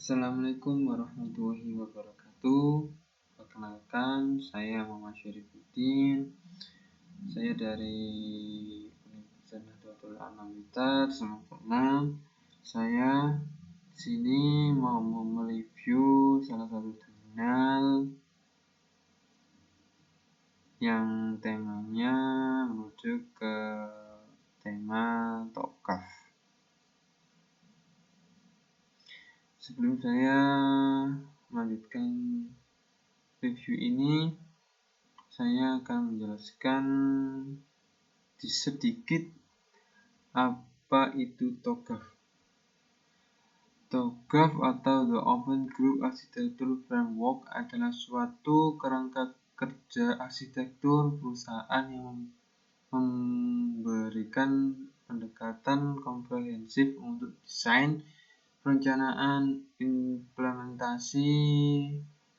Assalamualaikum warahmatullahi wabarakatuh. Perkenalkan, saya Muhammad Syarifuddin. Saya dari Universitas Nahdlatul Ulama Semarang. Saya di sini mau mereview salah satu terminal yang temanya merujuk ke tema Tokaf. Sebelum saya melanjutkan review ini, saya akan menjelaskan sedikit apa itu Tokaf. Tokaf atau The Open Group Architecture Framework adalah suatu kerangka kerja arsitektur perusahaan yang memberikan pendekatan komprehensif untuk desain, perencanaan, implementasi,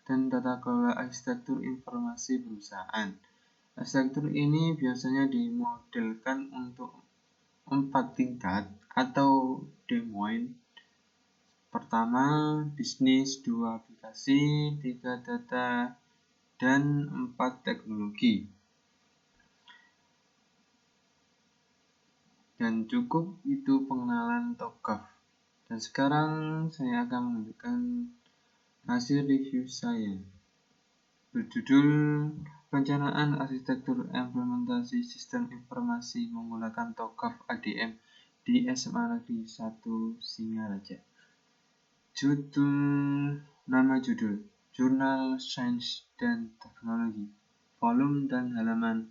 dan tata kelola arsitektur informasi perusahaan. Arsitektur ini biasanya dimodelkan untuk 4 tingkat atau domain. Pertama, bisnis, 2 aplikasi, 3 data, dan 4 teknologi. Dan cukup itu pengenalan Tokaf. Dan sekarang saya akan menunjukkan hasil review saya berjudul Perencanaan Arsitektur Implementasi Sistem Informasi menggunakan Tokaf ADM di SMA Negeri 1 Singaraja. Nama judul Jurnal Sains dan Teknologi, volume dan halaman.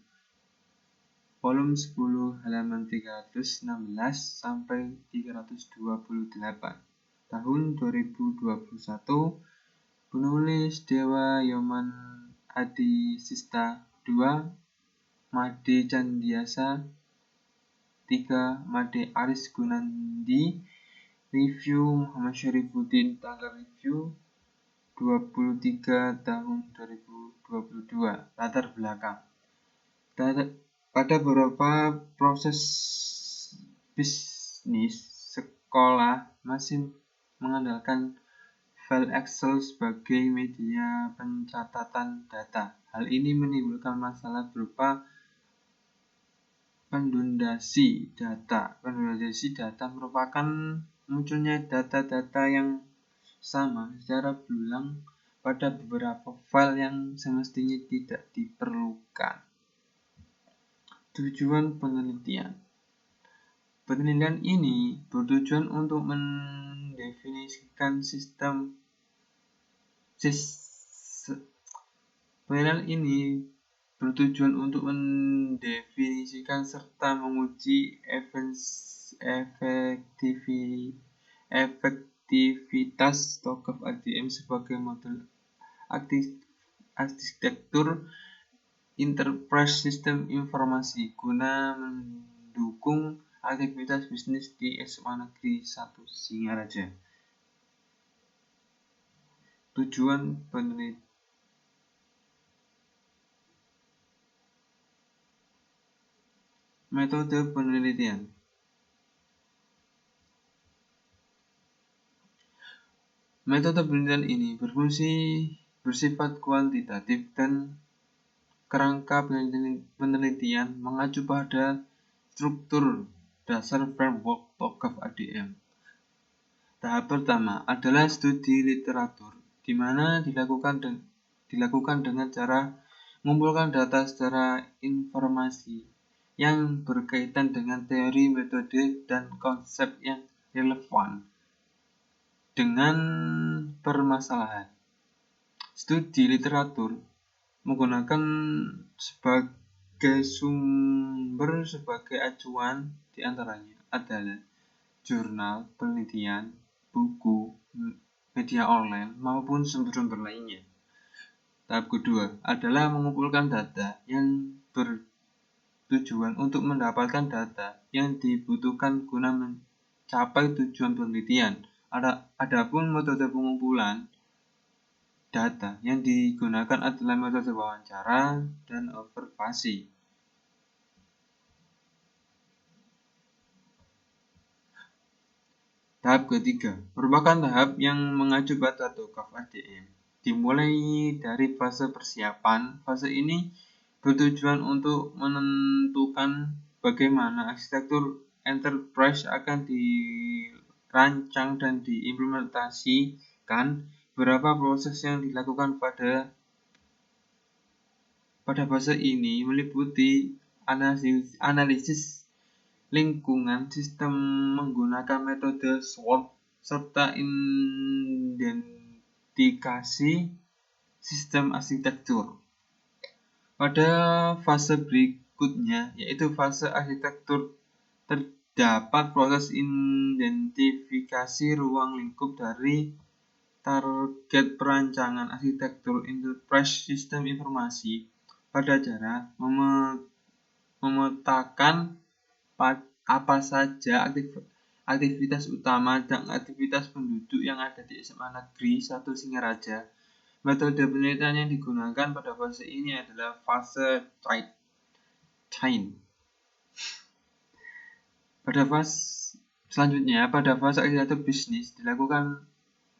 Volume 10 halaman 316 sampai 328. Tahun 2021. Penulis Dewa Yoman Adi Sista 2. Made Candiasa 3. Made Aris Gunandi. Review Muhammad Syarifuddin. Tanggal review 23 tahun 2022. Latar belakang. Pada beberapa proses bisnis, sekolah masih mengandalkan file Excel sebagai media pencatatan data. Hal ini menimbulkan masalah berupa pendundasi data. Pendundasi data merupakan munculnya data-data yang sama secara berulang pada beberapa file yang semestinya tidak diperlukan. Tujuan penelitian. Penelitian ini bertujuan untuk mendefinisikan serta menguji efektivitas Tokaf ADM sebagai model arsitektur enterprise sistem informasi guna mendukung aktivitas bisnis di SMA Negeri 1 Singaraja. Tujuan penelitian. Metode penelitian. Metode penelitian ini bersifat kuantitatif dan kerangka penelitian mengacu pada struktur dasar framework Tokaf ADM. Tahap pertama adalah studi literatur, di mana dilakukan dengan cara mengumpulkan data secara informasi yang berkaitan dengan teori, metode, dan konsep yang relevan dengan permasalahan. Studi literatur menggunakan sebagai sumber sebagai acuan, diantaranya adalah jurnal penelitian, buku, media online, maupun sumber-sumber lainnya. Tahap kedua adalah mengumpulkan data yang bertujuan untuk mendapatkan data yang dibutuhkan guna mencapai tujuan penelitian. Adapun metode pengumpulan data yang digunakan adalah metode wawancara dan observasi. Tahap ketiga merupakan tahap yang mengacu pada TOGAF ADM. Dimulai dari fase persiapan. Fase ini bertujuan untuk menentukan bagaimana arsitektur enterprise akan dirancang dan diimplementasikan. Beberapa proses yang dilakukan pada fase ini meliputi analisis lingkungan sistem menggunakan metode SWOT serta identifikasi sistem arsitektur. Pada fase berikutnya, yaitu fase arsitektur, terdapat proses identifikasi ruang lingkup dari target perancangan arsitektur enterprise sistem informasi pada cara memetakan apa saja aktivitas utama dan aktivitas penduduk yang ada di SMA Negeri 1 Singaraja. Metode penelitian yang digunakan pada fase ini adalah fase chain. Pada fase arsitektur bisnis dilakukan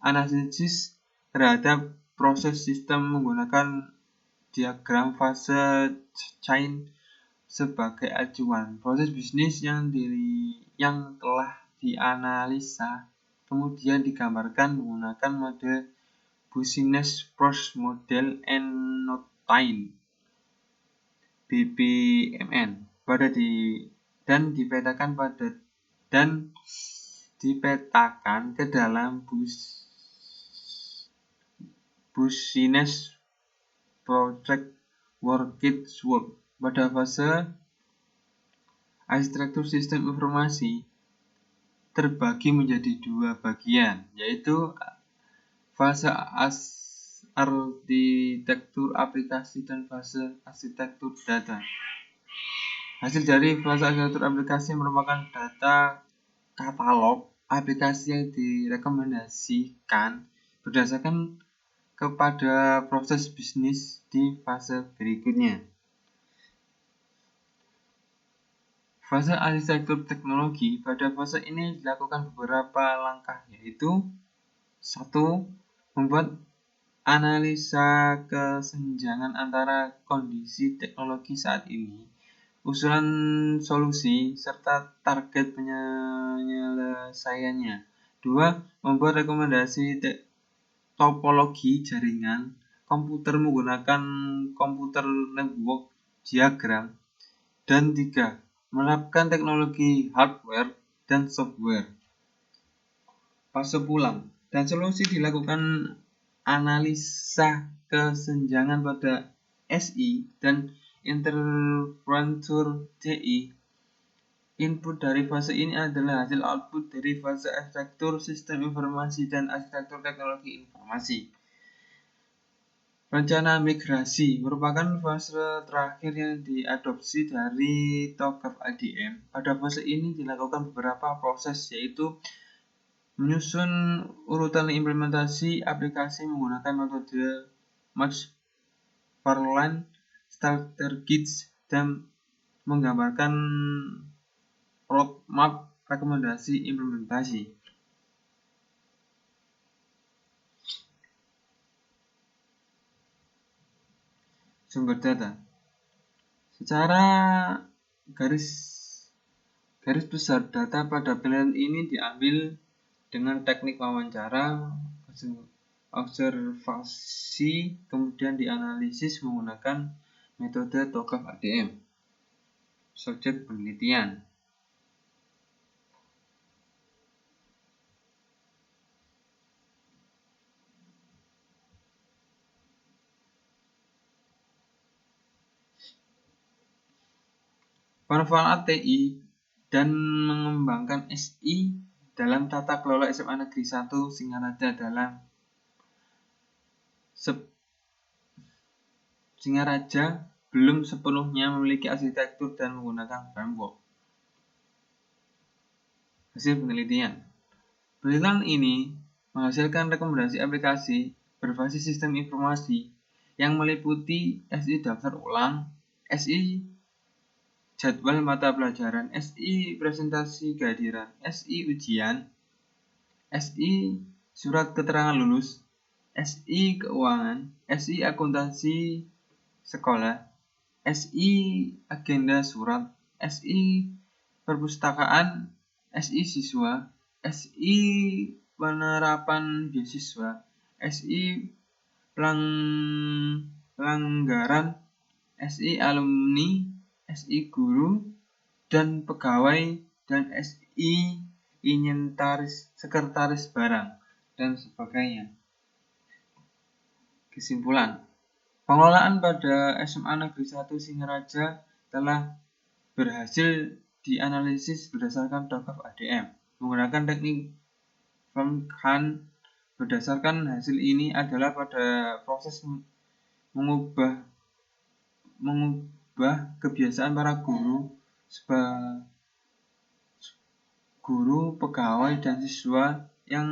analisis terhadap proses sistem menggunakan diagram fase chain sebagai acuan. Proses bisnis yang telah dianalisa kemudian digambarkan menggunakan mode Business Process Model and Notation BPMN dan dipetakan ke dalam Business Project Workflow. Pada fase arsitektur sistem informasi terbagi menjadi dua bagian, yaitu fase arsitektur aplikasi dan fase arsitektur data. Hasil dari fase arsitektur aplikasi merupakan data katalog aplikasi yang direkomendasikan berdasarkan kepada proses bisnis di fase berikutnya. Fase arsitektur teknologi. Pada fase ini dilakukan beberapa langkah, yaitu 1. Membuat analisa kesenjangan antara kondisi teknologi saat ini, usulan solusi, serta target penyelesaiannya. 2. Membuat rekomendasi topologi jaringan komputer menggunakan komputer network diagram. Dan 3. Menerapkan teknologi hardware dan software. Fase pulang dan solusi dilakukan analisa kesenjangan pada SI dan interventur TI. Input dari fase ini adalah hasil output dari fase arsitektur sistem informasi dan arsitektur teknologi informasi. Rencana migrasi merupakan fase terakhir yang diadopsi dari TOGAF ADM. Pada fase ini dilakukan beberapa proses, yaitu menyusun urutan implementasi aplikasi menggunakan metode McFarlane Starter Kits dan menggambarkan roadmap rekomendasi implementasi. Sumber data. Secara garis besar, data pada penelitian ini diambil dengan teknik wawancara, observasi, kemudian dianalisis menggunakan metode TOGAF ADM. Subjek penelitian. Pemanfaatan TI dan mengembangkan SI dalam tata kelola SMA Negeri 1 Singaraja Singaraja belum sepenuhnya memiliki arsitektur dan menggunakan framework. Hasil penelitian. Penelitian ini menghasilkan rekomendasi aplikasi berbasis sistem informasi yang meliputi SI daftar ulang, SI jadwal mata pelajaran, SI presentasi kehadiran, SI ujian, SI surat keterangan lulus, SI keuangan, SI akuntansi sekolah, SI agenda surat, SI perpustakaan, SI siswa, SI penerapan beasiswa, SI pelanggaran, SI alumni, SI guru dan pegawai, dan SI sekretaris barang, dan sebagainya. Kesimpulan, pengelolaan pada SMA Negeri 1 Singaraja telah berhasil dianalisis berdasarkan DOCAF ADM menggunakan teknik Farm-Khan. Berdasarkan hasil ini adalah pada proses mengubah kebiasaan para guru, pegawai, dan siswa yang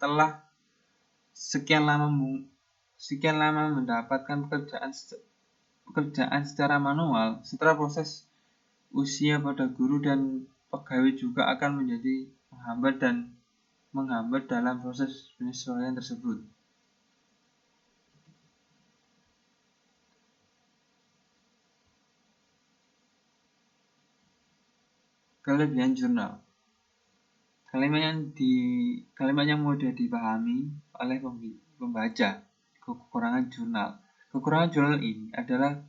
telah sekian lama mendapatkan pekerjaan secara manual. Setelah proses, usia pada guru dan pegawai juga akan menjadi menghambat dalam proses penyesuaian tersebut. Kelebihan jurnal. Kalimat yang mudah dipahami oleh pembaca. Kekurangan jurnal. Kekurangan jurnal ini adalah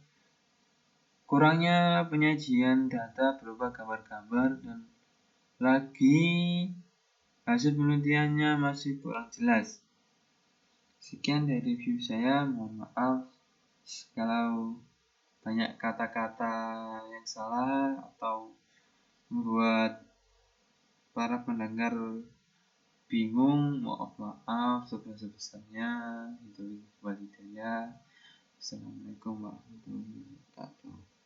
kurangnya penyajian data berupa gambar-gambar, dan lagi hasil penelitiannya masih kurang jelas. Sekian dari review saya. Mohon maaf kalau banyak kata-kata yang salah atau membuat para pendengar bingung. Maaf sebesar-besarnya. Itu walidaya. Assalamualaikum warahmatullahi wabarakatuh.